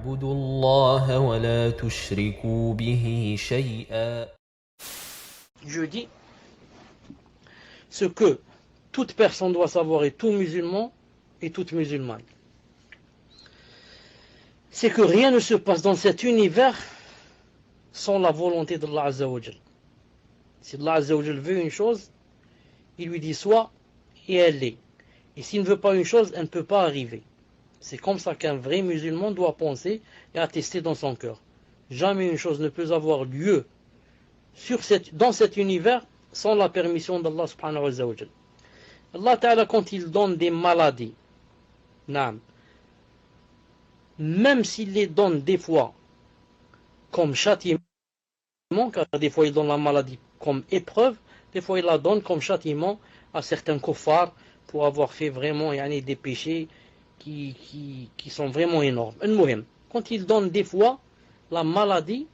واعبدوا الله ولا تشركوا به شيئا. Je dis ce que toute personne doit savoir et tout musulman et toute musulmane. C'est que rien ne se passe dans cet univers sans la volonté d'Allah Azza wa Jal. Si Allah Azza wa Jal veut une chose, il lui dit soit et elle l'est. Et s'il ne veut pas une chose, elle ne peut pas arriver. C'est comme ça qu'un vrai musulman doit penser et attester dans son cœur. Jamais une chose ne peut avoir lieu dans cet univers sans la permission d'Allah subhanahu wa ta'ala. Allah ta'ala, quand il donne des maladies, même s'il les donne des fois comme châtiment, car des fois il donne la maladie comme épreuve, des fois il la donne comme châtiment à certains kuffars pour avoir fait vraiment des péchés qui sont vraiment énormes. Quand il donne des fois la maladie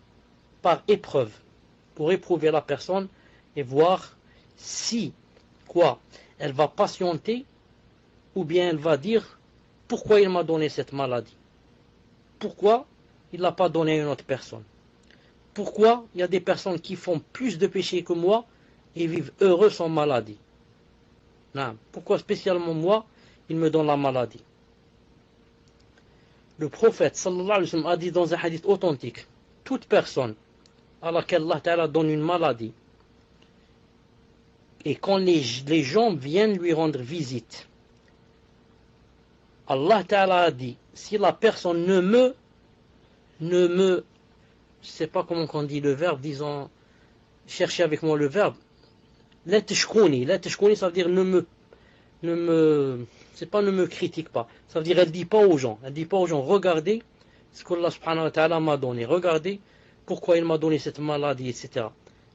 par épreuve, pour éprouver la personne et voir si, elle va patienter ou bien elle va dire pourquoi il m'a donné cette maladie. Pourquoi il ne l'a pas donné à une autre personne. Pourquoi il y a des personnes qui font plus de péchés que moi et vivent heureux sans maladie. Pourquoi spécialement moi, il me donne la maladie. Le prophète sallallahu alayhi wa sallam a dit dans un hadith authentique, toute personne à laquelle Allah Ta'ala donne une maladie et quand les gens viennent lui rendre visite, Allah Ta'ala a dit, si la personne ne me, je sais pas comment on dit le verbe, disons, cherchez avec moi le verbe, la tashkouni, ça veut dire c'est pas ne me critique pas, ça veut dire elle dit pas aux gens, regardez ce qu'Allah subhanahu wa ta'ala m'a donné, regardez pourquoi il m'a donné cette maladie, etc.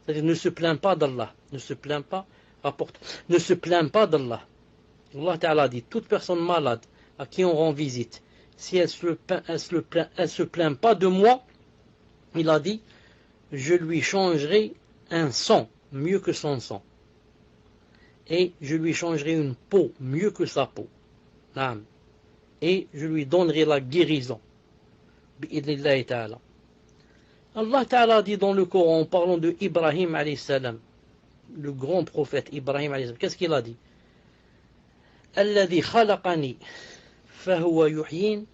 C'est-à-dire ne se plaint pas d'Allah, ne se plaint pas d'Allah. Allah Ta'ala dit, toute personne malade à qui on rend visite, si elle se plaint pas de moi, il a dit, je lui changerai un sang mieux que son sang. Et je lui changerai une peau mieux que sa peau. Et je lui donnerai la guérison. Bi'idnillahi ta'ala. Allah Ta'ala dit dans le Coran, en parlant de Ibrahim alayhi salam, le grand prophète Ibrahim alayhi salam, qu'est-ce qu'il a dit? Alladhi khalaqani fahuwa yuhyin.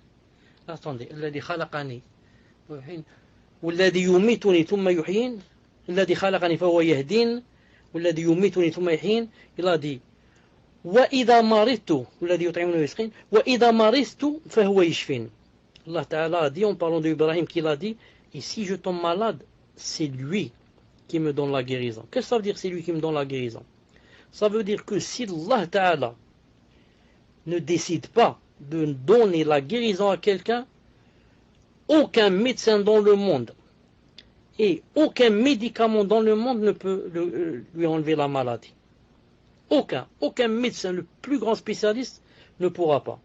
Attendez, alladhi khalaqani yuhyin. Walladhi yumituni thumma yuhyin. Alladhi khalaqani fahuwa yahdin. والذي يميتني ثم يحين. Il a dit وإذا مرضت والذي يطعمني ويسقين وإذا مرضت فهو يشفين. Allah Ta'ala a dit en parlant d'Ibrahim qu'il a dit, et si je tombe malade, c'est lui qui me donne la guérison. Qu'est-ce que ça veut dire, c'est lui qui me donne la guérison? Ça veut dire que si Allah Ta'ala ne décide pas de donner la guérison à quelqu'un, aucun médecin dans le monde et aucun médicament dans le monde ne peut lui enlever la maladie. Aucun médecin, le plus grand spécialiste, ne pourra pas.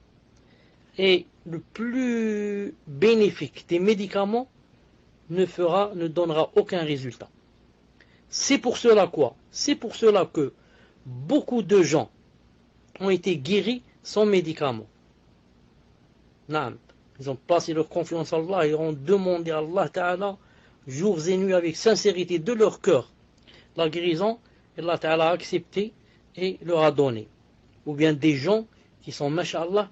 Et le plus bénéfique des médicaments ne donnera aucun résultat. C'est pour cela que beaucoup de gens ont été guéris sans médicaments. Ils ont placé leur confiance en Allah et ont demandé à Allah Ta'ala jours et nuits avec sincérité de leur cœur la guérison, et Allah Ta'ala a accepté et leur a donné. Ou bien des gens qui sont, masha'Allah,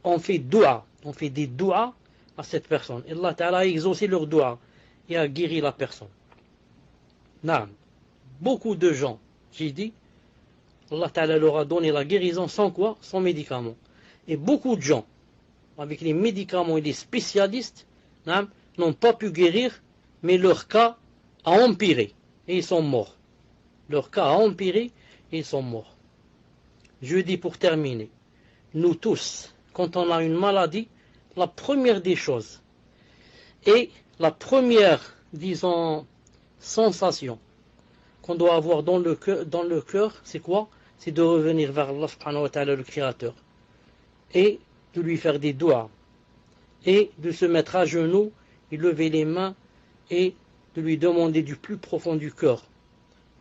ont fait des doua à cette personne. Et Allah Ta'ala a exaucé leur doua et a guéri la personne. Beaucoup de gens, j'ai dit, Allah Ta'ala leur a donné la guérison sans quoi? Sans médicaments. Et beaucoup de gens, avec les médicaments et les spécialistes, n'ont pas pu guérir, mais leur cas a empiré et ils sont morts. Leur cas a empiré et ils sont morts. Je dis pour terminer, nous tous, quand on a une maladie, la première des choses et la première, disons, sensation qu'on doit avoir dans le cœur, c'est quoi? C'est de revenir vers Allah subhanahu wa ta'ala, le Créateur, et de lui faire des doigts, et de se mettre à genoux, et lever les mains, et de lui demander du plus profond du cœur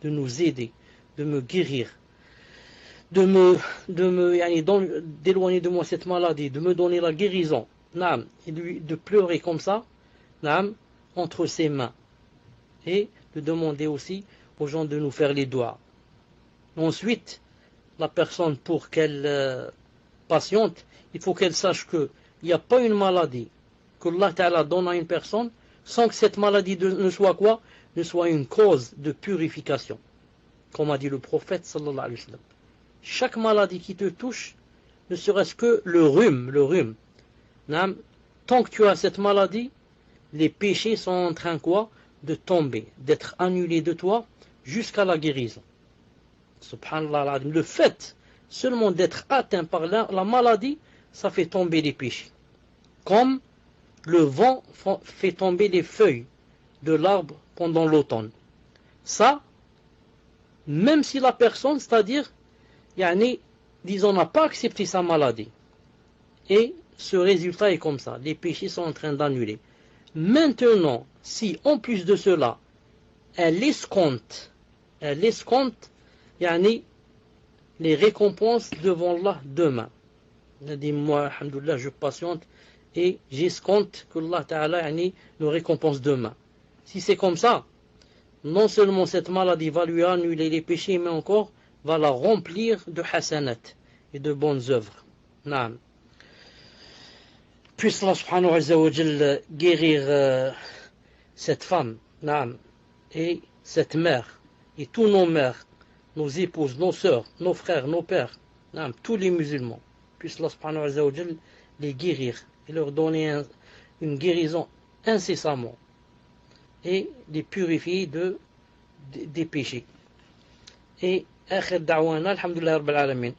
de nous aider, de me guérir, d'éloigner de moi cette maladie, de me donner la guérison, naam, de pleurer comme ça, naam, entre ses mains. Et de demander aussi aux gens de nous faire les doigts. Ensuite, la personne, pour qu'elle patiente, il faut qu'elle sache qu'il n'y a pas une maladie que Allah Ta'ala donne à une personne sans que cette maladie ne soit quoi? Ne soit une cause de purification. Comme a dit le prophète sallallahu alayhi wa sallam. Chaque maladie qui te touche, ne serait-ce que le rhume, tant que tu as cette maladie, les péchés sont en train quoi? De tomber, d'être annulés de toi jusqu'à la guérison. Subhanallah, le fait seulement d'être atteint par la maladie, ça fait tomber les péchés. Comme le vent fait tomber les feuilles de l'arbre pendant l'automne. Ça, même si la personne, c'est-à-dire, disons, n'a pas accepté sa maladie. Et ce résultat est comme ça. Les péchés sont en train d'annuler. Maintenant, si en plus de cela, elle escompte, les récompenses devant Allah demain. Elle a dit, moi, alhamdoulilah, je patiente et j'escompte que Allah Ta'ala nous récompense demain. Si c'est comme ça, non seulement cette maladie va lui annuler les péchés, mais encore va la remplir de hasanat et de bonnes œuvres. Naam. Puisse Allah subhanahu wa ta'ala guérir cette femme, naam, et cette mère, et tous nos mères, nos épouses, nos sœurs, nos frères, nos pères, naam, tous les musulmans. Puisse Allah subhanahu wa ta'ala les guérir et leur donner une guérison incessamment et les purifier des péchés. Et akhir da'wana, alhamdulillah rabbil alamin.